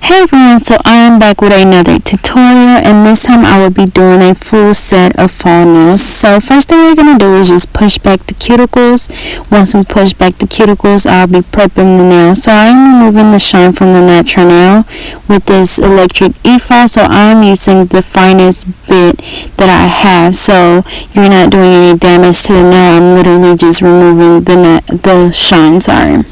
Hey everyone, so I am back with another tutorial, and this time I will be doing a full set of fall nails. So first thing we're going to do is just push back the cuticles. Once we push back the cuticles, I'll be prepping the nail. So I'm removing the shine from the natural nail with this electric e-file. So I'm using the finest bit that I have, so you're not doing any damage to the nail. I'm literally just removing the shine, sorry.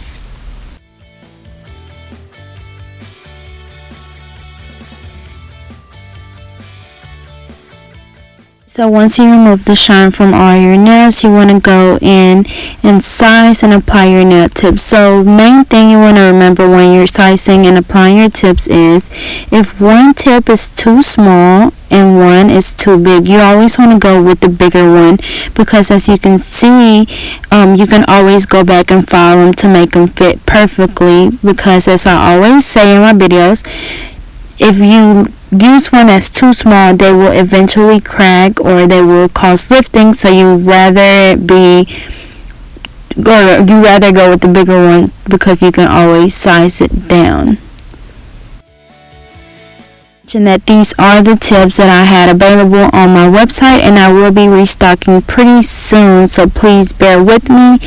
So once you remove the shine from all your nails, you want to go in and size and apply your nail tips. So main thing you want to remember when you're sizing and applying your tips is if one tip is too small and one is too big, you always want to go with the bigger one, because as you can see, you can always go back and file them to make them fit perfectly, because as I always say in my videos, if you use one that's too small, they will eventually crack or they will cause lifting. So you rather go with the bigger one, because you can always size it down. And that these are the tips that I had available on my website, and I will be restocking pretty soon, so please bear with me.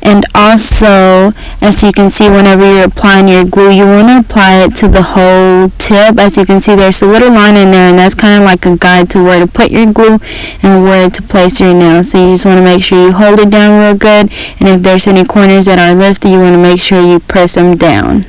And also, as you can see, whenever you're applying your glue, you want to apply it to the whole tip. As you can see, there's a little line in there, and that's kind of like a guide to where to put your glue and where to place your nail. So you just want to make sure you hold it down real good, and if there's any corners that are lifted, you want to make sure you press them down.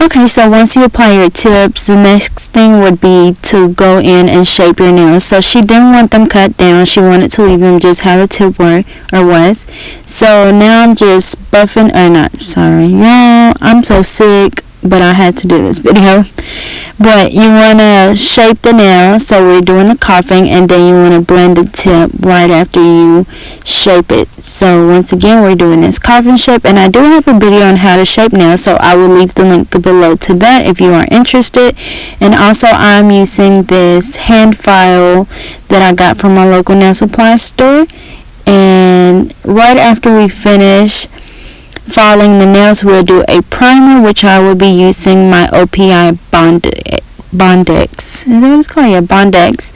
Okay, so once you apply your tips, the next thing would be to go in and shape your nails. So she didn't want them cut down. She wanted to leave them just how the tip was. So now I'm just buffing, y'all, I'm so sick, but I had to do this video. But you want to shape the nail, so we're doing the coughing, and then you want to blend the tip right after you shape it. So once again, we're doing this coughing shape, and I do have a video on how to shape nails, so I will leave the link below to that if you are interested. And also, I'm using this hand file that I got from my local nail supply store, and right after we finish filing the nails, we'll do a primer, which I will be using my OPI Bondex. Is that what it's called? Yeah, Bondex.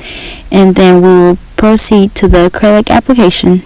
And then we will proceed to the acrylic application.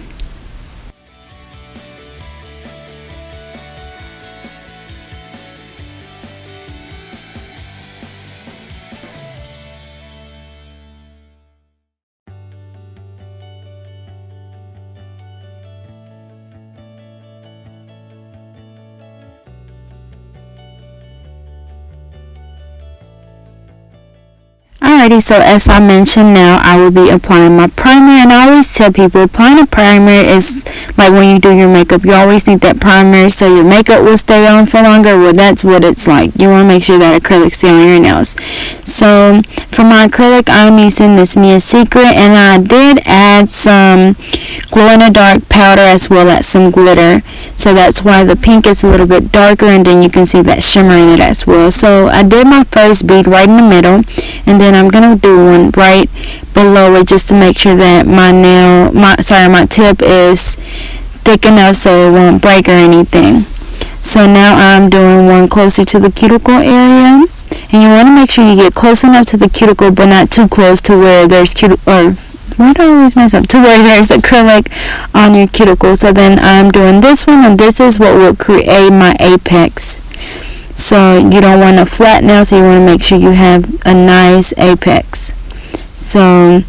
Alrighty, so as I mentioned, now I will be applying my primer, and I always tell people applying a primer is like when you do your makeup. You always need that primer so your makeup will stay on for longer. Well, that's what it's like. You want to make sure that acrylic stays on your nails. So for my acrylic, I'm using this Mia Secret, and I did add some glow-in-the-dark powder as well as some glitter. So that's why the pink is a little bit darker, and then you can see that shimmer in it as well. So I did my first bead right in the middle, and then I'm gonna do one right below it just to make sure that my tip is thick enough so it won't break or anything. So now I'm doing one closer to the cuticle area, and you want to make sure you get close enough to the cuticle but not too close to where there's to where there's acrylic on your cuticle. So then I'm doing this one, and this is what will create my apex. So you don't want a flat nail, so you want to make sure you have a nice apex. So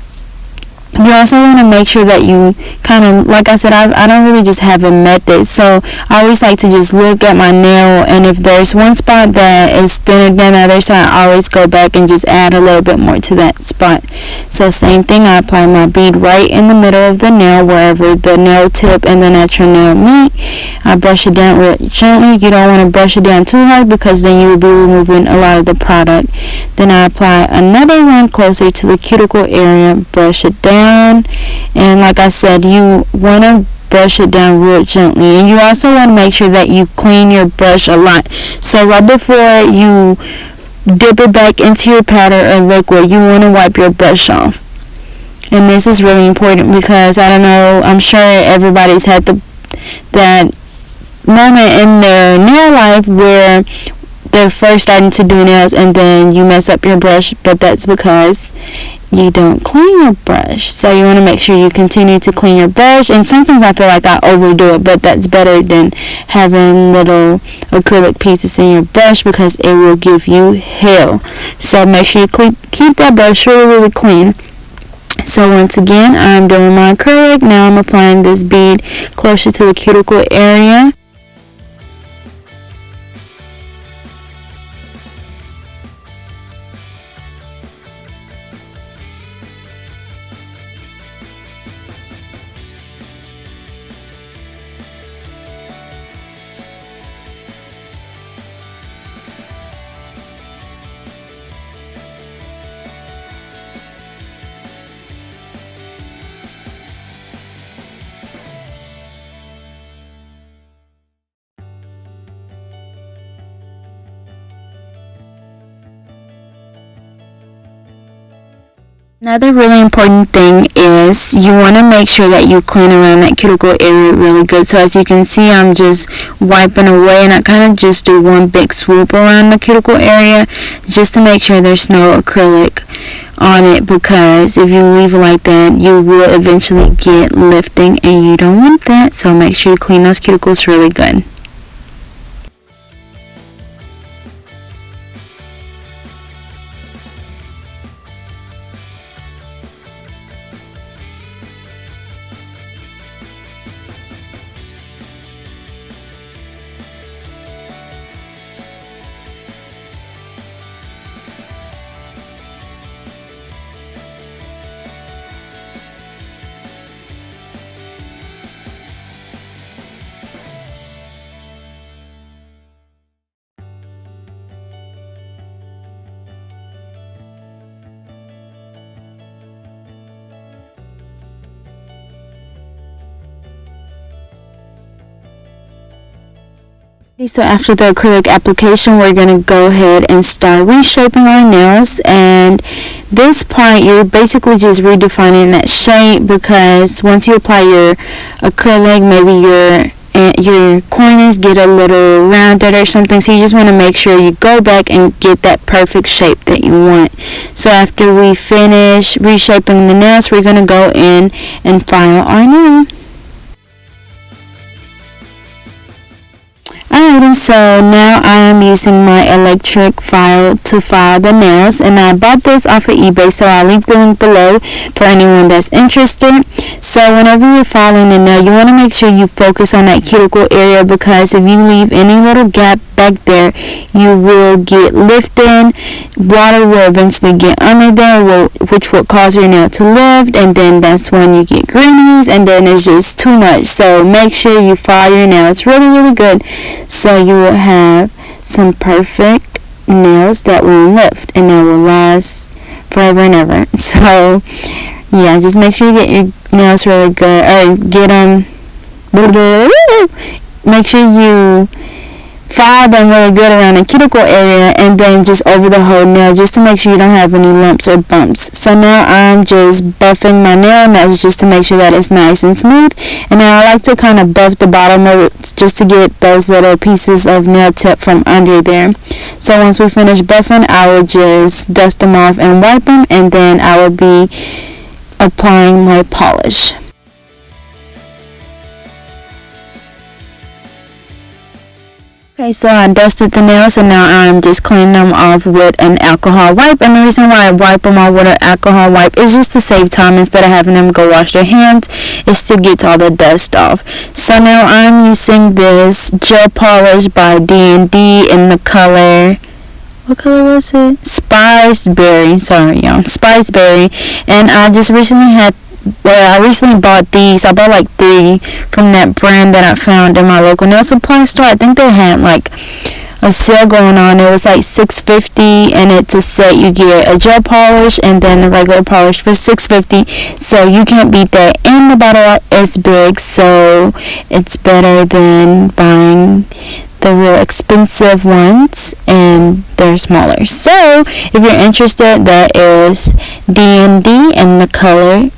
you also want to make sure that you kind of, like I said, I don't really just have a method. So I always like to just look at my nail, and if there's one spot that is thinner than the other side, I always go back and just add a little bit more to that spot. So same thing, I apply my bead right in the middle of the nail, wherever the nail tip and the natural nail meet. I brush it down real gently. You don't want to brush it down too hard, because then you will be removing a lot of the product. Then I apply another one closer to the cuticle area, brush it down. And like I said, you want to brush it down real gently, and you also want to make sure that you clean your brush a lot. So right before you dip it back into your powder or liquid, you want to wipe your brush off. And this is really important because I don't know, I'm sure everybody's had that moment in their nail life where they're first starting to do nails and then you mess up your brush, but that's because you don't clean your brush. So you want to make sure you continue to clean your brush. And sometimes I feel like I overdo it, but that's better than having little acrylic pieces in your brush because it will give you hell. So make sure you keep that brush really, really clean. So once again, I'm doing my acrylic. Now I'm applying this bead closer to the cuticle area. Another really important thing is you want to make sure that you clean around that cuticle area really good. So as you can see, I'm just wiping away and I kind of just do one big swoop around the cuticle area just to make sure there's no acrylic on it, because if you leave it like that, you will eventually get lifting and you don't want that. So make sure you clean those cuticles really good. So after the acrylic application, we're going to go ahead and start reshaping our nails. And this part, you're basically just redefining that shape, because once you apply your acrylic, maybe your corners get a little rounded or something. So you just want to make sure you go back and get that perfect shape that you want. So after we finish reshaping the nails, we're going to go in and file our nail. Alrighty, so now I am using my electric file to file the nails, and I bought this off of eBay, so I'll leave the link below for anyone that's interested. So whenever you're filing a nail, you want to make sure you focus on that cuticle area, because if you leave any little gap back there, you will get lifted. Water will eventually get under there, which will cause your nail to lift, and then that's when you get greenies, and then it's just too much. So make sure you file your nails really, really good, so you will have some perfect nails that will lift and that will last forever and ever. So yeah, just make sure you get your nails really good, or get them, make sure you file them really good around the cuticle area, and then just over the whole nail, just to make sure you don't have any lumps or bumps. So now I'm just buffing my nail, and that's just to make sure that it's nice and smooth. And then I like to kind of buff the bottom of it just to get those little pieces of nail tip from under there. So once we finish buffing, I will just dust them off and wipe them, and then I will be applying my polish. Okay, so I dusted the nails, and now I'm just cleaning them off with an alcohol wipe. And the reason why I wipe them off with an alcohol wipe is just to save time. Instead of having them go wash their hands, it's to get all the dust off. So now I'm using this gel polish by D&D in the color, what color was it? Spice Berry. Sorry, y'all. Spice Berry. And I just recently I recently bought these. I bought like 3 from that brand that I found in my local nail supply store. I think they had like a sale going on. It was like $6.50, and it's a set. You get a gel polish and then the regular polish for $6.50. So you can't beat that. And the bottle is big, so it's better than buying the real expensive ones. And they're smaller. So if you're interested, that is D&D and the color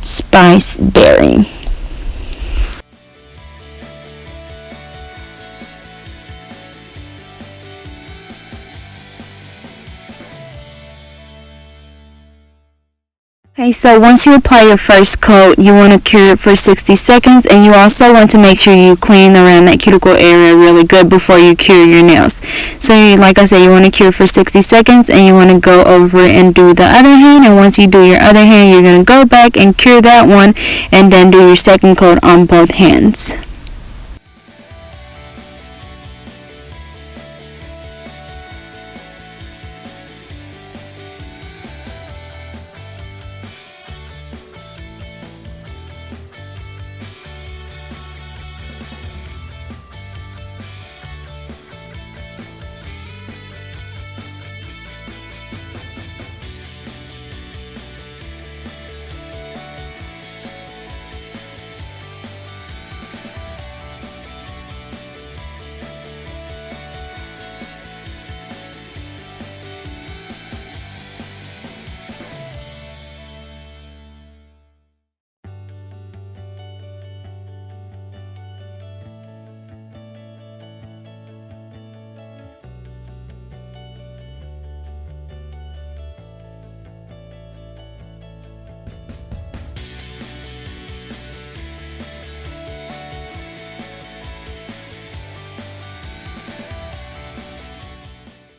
Spice Berry. Okay, so once you apply your first coat, you want to cure it for 60 seconds, and you also want to make sure you clean around that cuticle area really good before you cure your nails. So like I said, you want to cure for 60 seconds, and you want to go over and do the other hand, and once you do your other hand, you're going to go back and cure that one, and then do your second coat on both hands.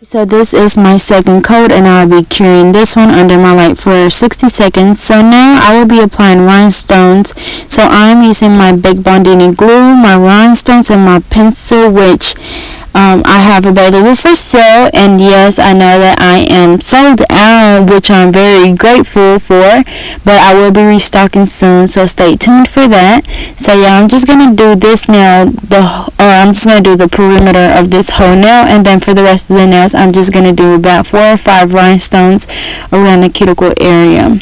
So this is my second coat, and I'll be curing this one under my light for 60 seconds. So now I will be applying rhinestones. So I'm using my Big Bondini glue, my rhinestones, and my pencil, which I have available for sale. And yes, I know that I am sold out, which I'm very grateful for, but I will be restocking soon, so stay tuned for that. So yeah, I'm just gonna do this nail, I'm just gonna do the perimeter of this whole nail, and then for the rest of the nails, I'm just gonna do about 4 or 5 rhinestones around the cuticle area.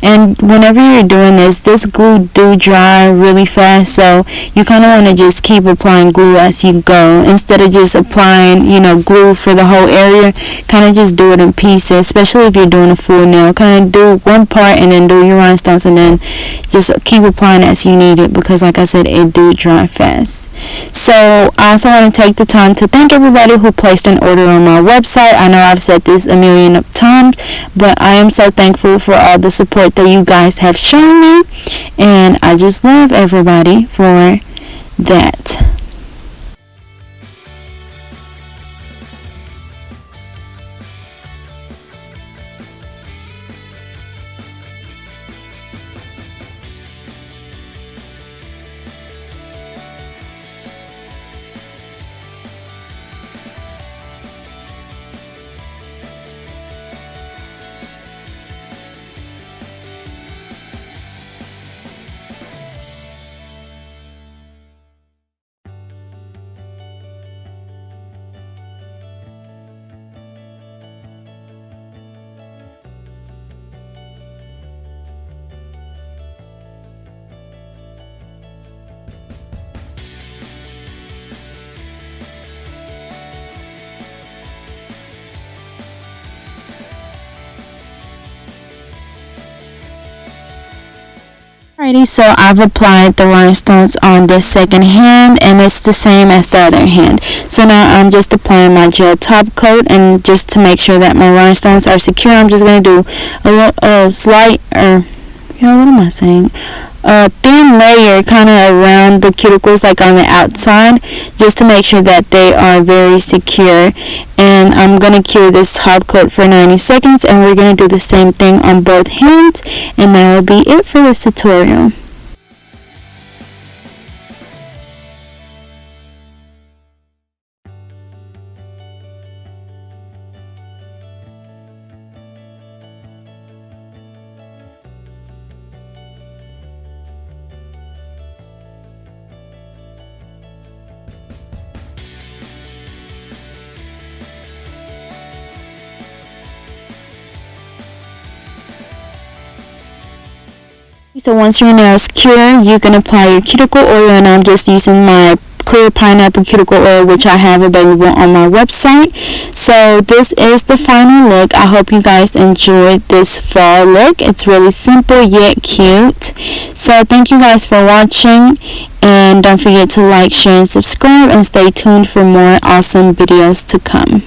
And whenever you're doing this glue do dry really fast, so you kind of want to just keep applying glue as you go instead of just applying glue for the whole area. Kind of just do it in pieces, especially if you're doing a full nail. Kind of do one part and then do your rhinestones, and then just keep applying as you need it, because like I said, it do dry fast. So I also want to take the time to thank everybody who placed an order on my website. I know I've said this a million of times, but I am so thankful for all the support that you guys have shown me, and I just love everybody for that. Alrighty, so I've applied the rhinestones on this second hand, and it's the same as the other hand. So now I'm just applying my gel top coat, and just to make sure that my rhinestones are secure, I'm just going to do a slight, a thin layer kind of around the cuticles, like on the outside, just to make sure that they are very secure. And I'm going to cure this top coat for 90 seconds, and we're going to do the same thing on both hands, and that will be it for this tutorial. So once your nail is cured, you can apply your cuticle oil, and I'm just using my clear pineapple cuticle oil, which I have available on my website. So this is the final look. I hope you guys enjoyed this fall look. It's really simple yet cute. So thank you guys for watching, and don't forget to like, share, and subscribe, and stay tuned for more awesome videos to come.